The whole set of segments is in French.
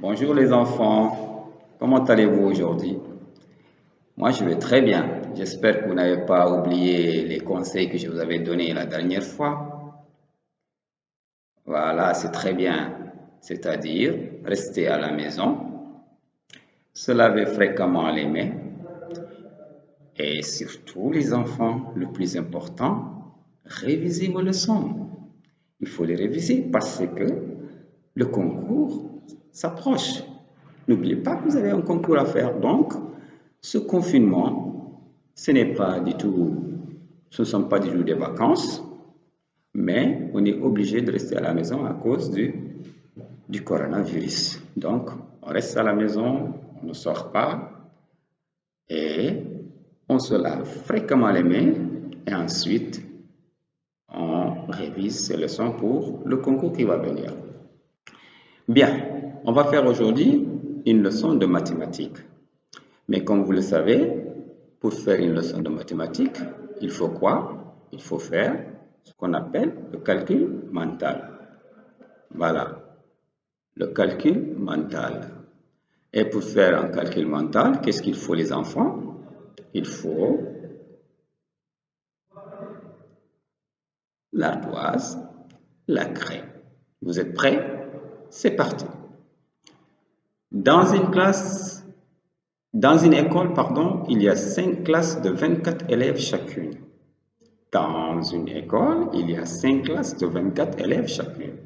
Bonjour les enfants, comment allez-vous aujourd'hui? Moi je vais très bien. J'espère que vous n'avez pas oublié les conseils que je vous avais donnés la dernière fois. Voilà, c'est très bien. C'est-à-dire rester à la maison, se laver fréquemment les mains et surtout les enfants, le plus important, révisez vos leçons. Il faut les réviser parce que le concours s'approche. N'oubliez pas que vous avez un concours à faire. Donc, ce confinement, ce n'est pas du tout, ce ne sont pas du tout des vacances, mais on est obligé de rester à la maison à cause du coronavirus. Donc, on reste à la maison, on ne sort pas et on se lave fréquemment les mains et ensuite on révise ces leçons pour le concours qui va venir. Bien, on va faire aujourd'hui une leçon de mathématiques. Mais comme vous le savez, pour faire une leçon de mathématiques, il faut quoi? Il faut faire ce qu'on appelle le calcul mental. Voilà, le calcul mental. Et pour faire un calcul mental, qu'est-ce qu'il faut les enfants? Il faut l'ardoise, la craie. Vous êtes prêts? C'est parti. Dans une école, pardon, il y a 5 classes de 24 élèves chacune. Dans une école, il y a 5 classes de 24 élèves chacune.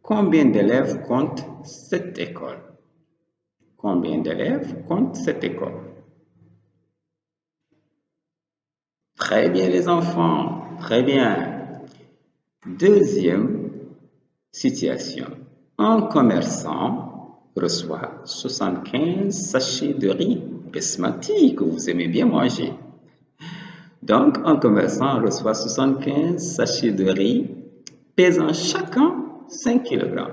Combien d'élèves compte cette école? Combien d'élèves compte cette école? Très bien les enfants, très bien. Deuxième situation. Un commerçant reçoit 75 sachets de riz basmati que vous aimez bien manger. Donc, un commerçant reçoit 75 sachets de riz pesant chacun 5 kg.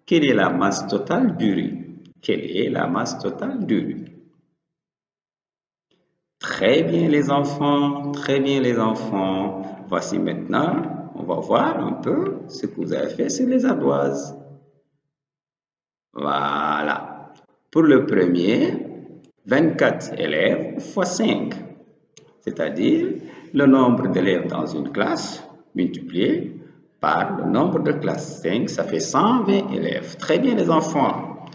Quelle est la masse totale du riz? Quelle est la masse totale du riz? Très bien les enfants, très bien les enfants. Voici maintenant, on va voir un peu ce que vous avez fait sur les ardoises. Voilà. Pour le premier, 24 élèves fois 5, c'est-à-dire le nombre d'élèves dans une classe multiplié par le nombre de classes. 5, ça fait 120 élèves. Très bien les enfants.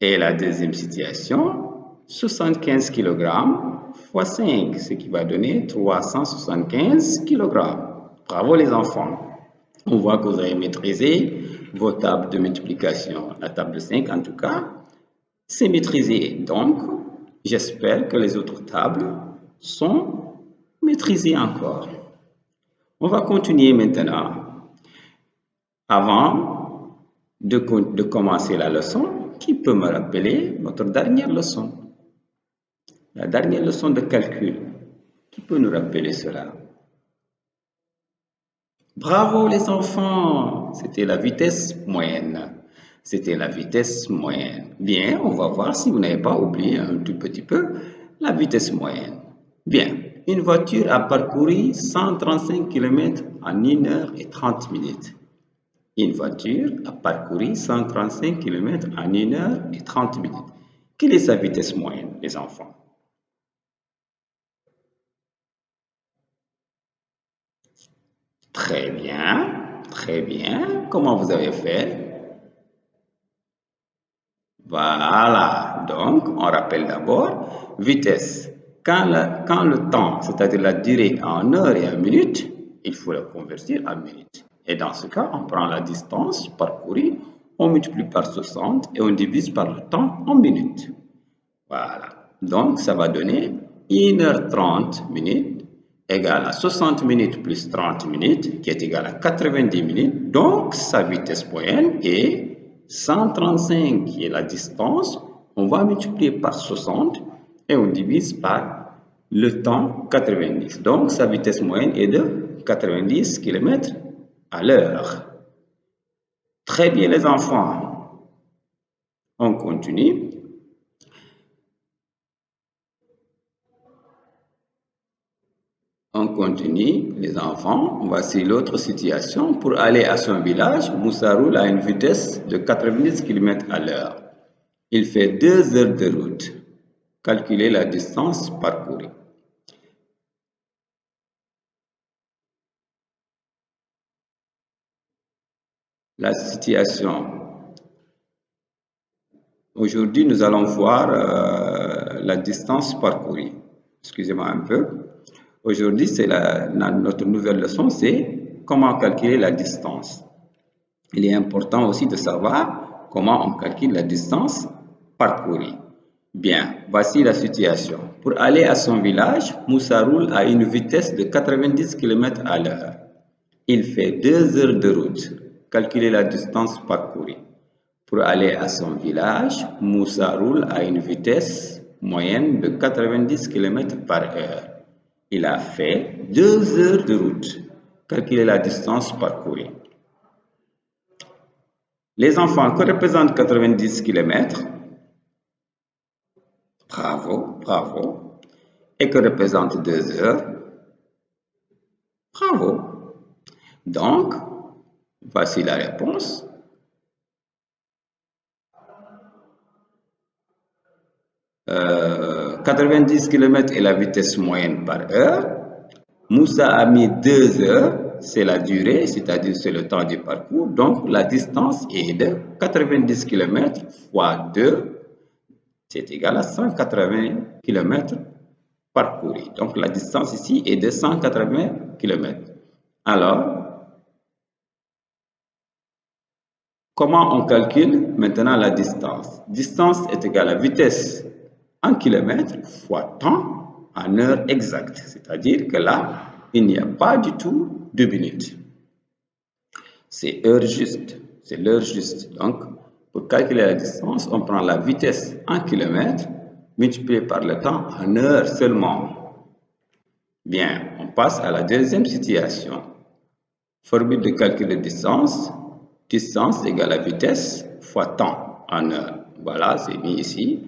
Et la deuxième situation, 75 kg fois 5, ce qui va donner 375 kg. Bravo les enfants. On voit que vous avez maîtrisé vos tables de multiplication. La table de 5 en tout cas, c'est maîtrisé. Donc, j'espère que les autres tables sont maîtrisées encore. On va continuer maintenant. Avant de commencer la leçon, qui peut me rappeler notre dernière leçon? La dernière leçon de calcul. Qui peut nous rappeler cela? Bravo les enfants! C'était la vitesse moyenne. C'était la vitesse moyenne. Bien, on va voir si vous n'avez pas oublié un tout petit peu la vitesse moyenne. Bien, une voiture a parcouru 135 km en 1 heure et 30 minutes. Une voiture a parcouru 135 km en 1 heure et 30 minutes. Quelle est sa vitesse moyenne, les enfants? Très bien, très bien. Comment vous avez fait? Voilà, donc on rappelle d'abord vitesse. Quand le temps, c'est-à-dire la durée en heure et en minutes, il faut la convertir en minutes. Et dans ce cas, on prend la distance parcourue, on multiplie par 60 et on divise par le temps en minutes. Voilà, donc ça va donner 1 heure 30 minutes égale à 60 minutes plus 30 minutes qui est égal à 90 minutes. Donc sa vitesse moyenne est 135 qui est la distance. On va multiplier par 60 et on divise par le temps 90. Donc sa vitesse moyenne est de 90 km à l'heure. Très bien les enfants. On continue. On continue, les enfants. Voici l'autre situation. Pour aller à son village, Moussa roule à une vitesse de 90 km à l'heure. Il fait 2 heures de route. Calculez la distance parcourue. La situation. Aujourd'hui, nous allons voir la distance parcourue. Excusez-moi un peu. Aujourd'hui, c'est notre nouvelle leçon, c'est comment calculer la distance. Il est important aussi de savoir comment on calcule la distance parcourue. Bien, voici la situation. Pour aller à son village, Moussa roule à une vitesse de 90 km à l'heure. Il fait 2 heures de route. Calculez la distance parcourue. Pour aller à son village, Moussa roule à une vitesse moyenne de 90 km par heure. Il a fait 2 heures de route. Calculez la distance parcourue. Les enfants, que représentent 90 km? Bravo, bravo. Et que représente 2 heures? Bravo. Donc, voici la réponse. « 90 km est la vitesse moyenne par heure. Moussa a mis 2 heures, c'est la durée, c'est-à-dire c'est le temps du parcours. Donc, la distance est de 90 km fois 2, c'est égal à 180 km parcourus. Donc, la distance ici est de 180 km. Alors, comment on calcule maintenant la distance? Distance est égale à vitesse en kilomètres fois temps en heure exacte. C'est-à-dire que là, il n'y a pas du tout de minutes. C'est heure juste, c'est l'heure juste. Donc, pour calculer la distance, on prend la vitesse en kilomètres multiplié par le temps en heure seulement. Bien, on passe à la deuxième situation. Formule de calcul de distance. Distance égale à vitesse fois temps en heure. Voilà, c'est mis ici.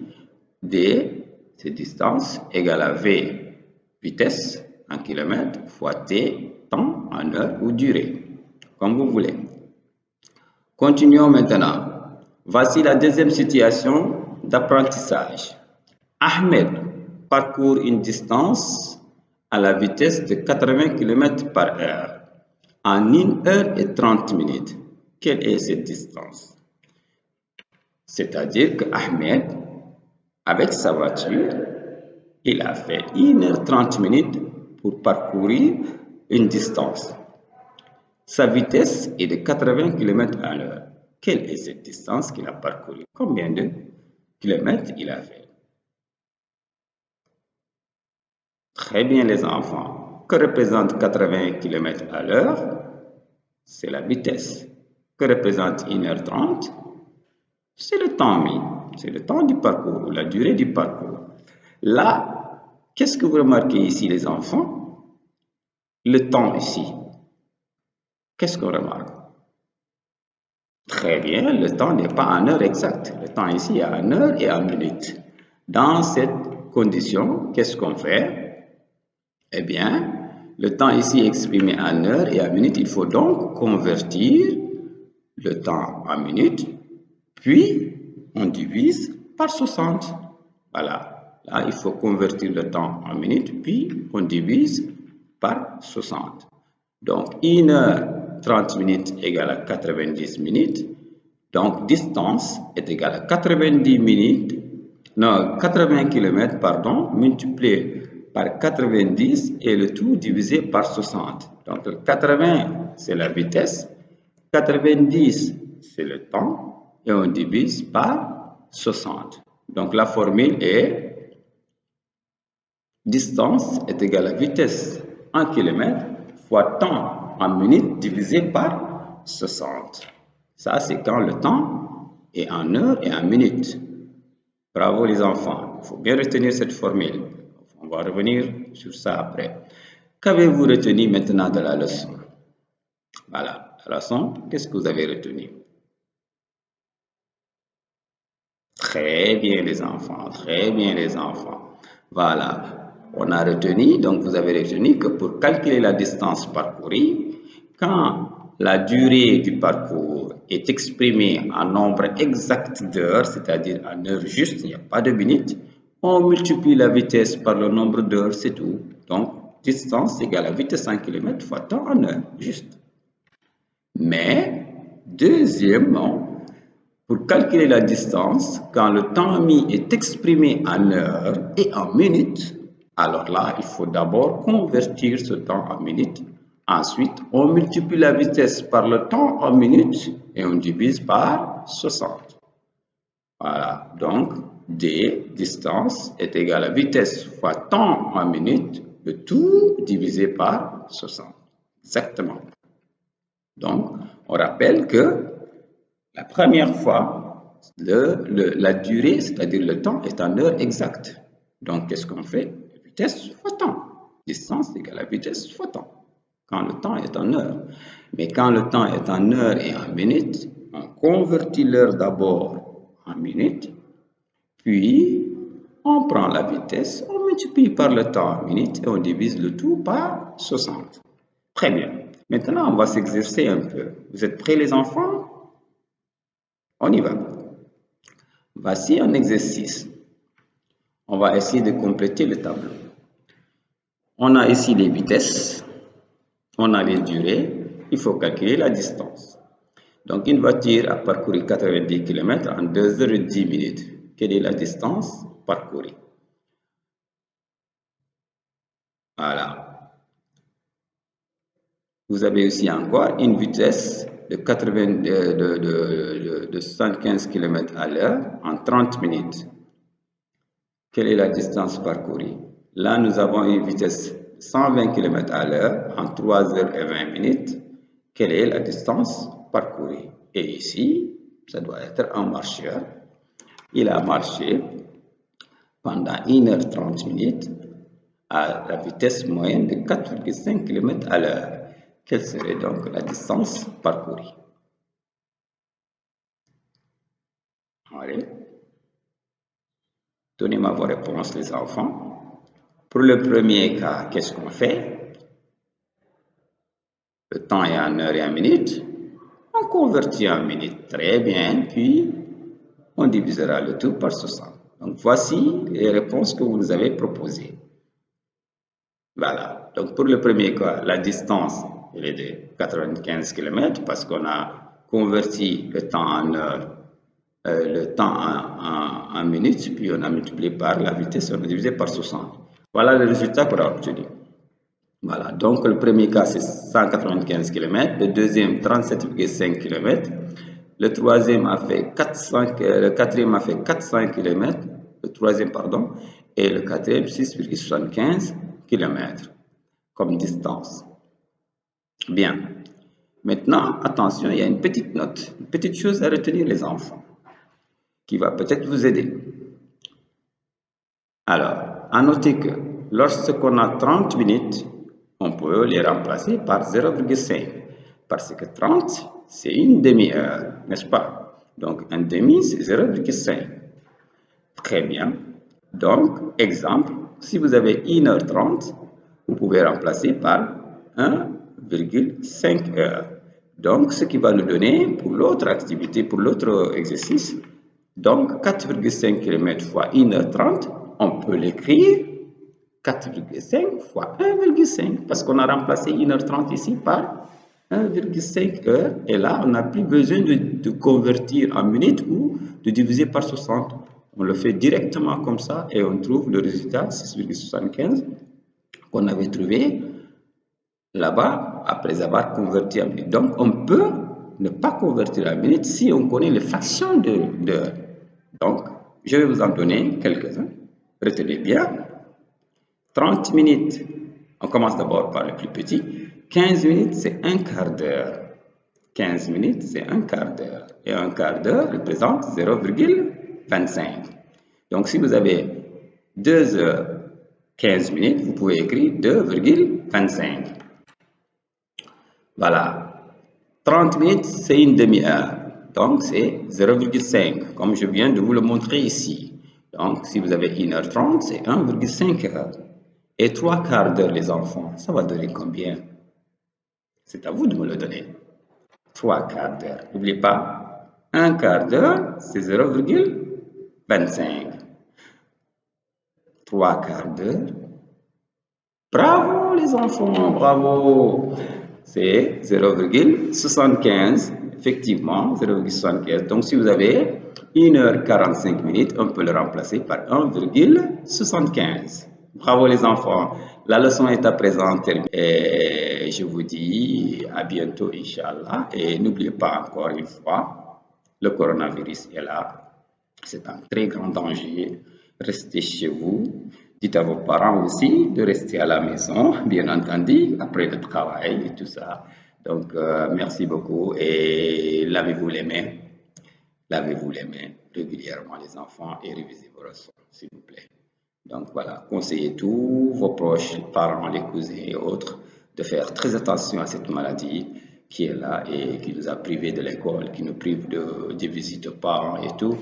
D, c'est distance, égale à V, vitesse en kilomètres, fois T, temps en heure ou durée, comme vous voulez. Continuons maintenant. Voici la deuxième situation d'apprentissage. Ahmed parcourt une distance à la vitesse de 80 km par heure en 1 heure et 30 minutes. Quelle est cette distance? C'est-à-dire que Ahmed, avec sa voiture, il a fait 1 heure 30 minutes pour parcourir une distance. Sa vitesse est de 80 km à l'heure. Quelle est cette distance qu'il a parcourue? Combien de kilomètres il a fait? Très bien les enfants. Que représente 80 km à l'heure? C'est la vitesse. Que représente 1 heure 30? C'est le temps mis. C'est le temps du parcours ou la durée du parcours. Là, qu'est-ce que vous remarquez ici les enfants? Le temps ici. Qu'est-ce qu'on remarque? Très bien, le temps n'est pas en heure exacte. Le temps ici est en heure et en minutes. Dans cette condition, qu'est-ce qu'on fait? Eh bien, le temps ici est exprimé en heure et en minutes. Il faut donc convertir le temps en minutes, puis on divise par 60. Voilà. Là, il faut convertir le temps en minutes, puis on divise par 60. Donc, 1 heure 30 minutes égale à 90 minutes. Donc, distance est égale à 90 minutes, non, 80 km, pardon, multiplié par 90 et le tout divisé par 60. Donc, 80, c'est la vitesse, 90, c'est le temps, et on divise par 60. Donc, la formule est distance est égale à vitesse en kilomètres fois temps en minutes divisé par 60. Ça, c'est quand le temps est en heures et en minutes. Bravo les enfants. Il faut bien retenir cette formule. On va revenir sur ça après. Qu'avez-vous retenu maintenant de la leçon? Voilà, la leçon, qu'est-ce que vous avez retenu? Très bien les enfants, très bien les enfants. Voilà, on a retenu, donc vous avez retenu que pour calculer la distance parcourue, quand la durée du parcours est exprimée en nombre exact d'heures, c'est-à-dire en heures justes, il n'y a pas de minutes, on multiplie la vitesse par le nombre d'heures, c'est tout. Donc, distance égale à vitesse en km fois temps en heure, juste. Mais, deuxièmement, pour calculer la distance, quand le temps mis est exprimé en heures et en minutes, alors là, il faut d'abord convertir ce temps en minutes. Ensuite, on multiplie la vitesse par le temps en minutes et on divise par 60. Voilà, donc D, distance, est égal à vitesse fois temps en minutes, le tout divisé par 60. Exactement. Donc, on rappelle que la première fois, la durée, c'est-à-dire le temps, est en heure exacte. Donc, qu'est-ce qu'on fait? Vitesse fois temps. Distance égale à vitesse fois temps. Quand le temps est en heure. Mais quand le temps est en heure et en minutes, on convertit l'heure d'abord en minutes, puis on prend la vitesse, on multiplie par le temps en minutes et on divise le tout par 60. Très bien. Maintenant, on va s'exercer un peu. Vous êtes prêts les enfants? On y va. Voici un exercice. On va essayer de compléter le tableau. On a ici les vitesses, on a les durées, il faut calculer la distance. Donc, une voiture a parcouru 90 km en 2 heures et 10 minutes. Quelle est la distance parcourue? Voilà. Vous avez aussi encore une vitesse de 75 km à l'heure en 30 minutes. Quelle est la distance parcourue? Là, nous avons une vitesse de 120 km à l'heure en 3 heures et 20 minutes. Quelle est la distance parcourue? Et ici, ça doit être un marcheur. Il a marché pendant 1 heure 30 minutes à la vitesse moyenne de 4,5 km à l'heure. Quelle serait donc la distance parcourue? Allez, donnez-moi vos réponses les enfants. Pour le premier cas, qu'est-ce qu'on fait? Le temps est en heure et en minutes. On convertit en minutes. Très bien. Puis, on divisera le tout par 60. Donc, voici les réponses que vous nous avez proposées. Voilà. Donc, pour le premier cas, la distance elle est de 95 km parce qu'on a converti le temps en heure, le temps en minutes, puis on a multiplié par la vitesse, on a divisé par 60. Voilà le résultat qu'on a obtenu. Voilà, donc le premier cas c'est 195 km, le deuxième 37,5 km, le troisième a fait 400, le quatrième a fait 400 km, le troisième pardon, et le quatrième 6,75 km comme distance. Bien, maintenant attention, il y a une petite note, une petite chose à retenir les enfants, qui va peut-être vous aider. Alors, à noter que lorsqu'on a 30 minutes, on peut les remplacer par 0,5 parce que 30, c'est une demi-heure, n'est-ce pas? Donc, un demi, c'est 0,5. Très bien. Donc, exemple, si vous avez 1h30, vous pouvez remplacer par 1,5 heures. Donc, ce qui va nous donner pour l'autre activité, pour l'autre exercice, donc 4,5 km fois 1h30, on peut l'écrire 4,5 fois 1,5 parce qu'on a remplacé 1h30 ici par 1,5 heures et là on n'a plus besoin de convertir en minutes ou de diviser par 60. On le fait directement comme ça et on trouve le résultat 6,75 qu'on avait trouvé là-bas après avoir converti en minutes. Donc on peut ne pas convertir en minutes si on connaît les fractions d'heures. Donc je vais vous en donner quelques-uns. Retenez bien. 30 minutes, on commence d'abord par le plus petit. 15 minutes, c'est un quart d'heure. 15 minutes, c'est un quart d'heure. Et un quart d'heure représente 0,25. Donc, si vous avez 2 heures 15 minutes, vous pouvez écrire 2,25. Voilà. 30 minutes, c'est une demi-heure. Donc, c'est 0,5, comme je viens de vous le montrer ici. Donc, si vous avez 1h30, c'est 1,5 heures. Et 3 quarts d'heure, les enfants, ça va donner combien? C'est à vous de me le donner. 3 quarts d'heure. N'oubliez pas, un quart d'heure, c'est 0,25. 3 quarts d'heure. Bravo les enfants, bravo. C'est 0,75. Effectivement, 0,75. Donc, si vous avez 1h45 minutes, on peut le remplacer par 1,75. Bravo les enfants. La leçon est à présent terminée. Et je vous dis à bientôt, Inch'Allah. Et n'oubliez pas encore une fois, le coronavirus est là. C'est un très grand danger. Restez chez vous. Dites à vos parents aussi de rester à la maison, bien entendu, après le travail et tout ça. Donc, merci beaucoup et lavez-vous les mains. Lavez-vous les mains régulièrement, les enfants, et révisez vos leçons, s'il vous plaît. Donc, voilà, conseillez tous vos proches, parents, les cousins et autres de faire très attention à cette maladie qui est là et qui nous a privés de l'école, qui nous prive de visites aux parents et tout.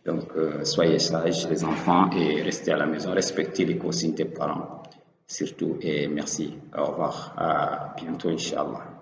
Donc, soyez sages, les enfants, et restez à la maison. Respectez les consignes des parents, surtout. Et merci. Au revoir. À bientôt, Inch'Allah.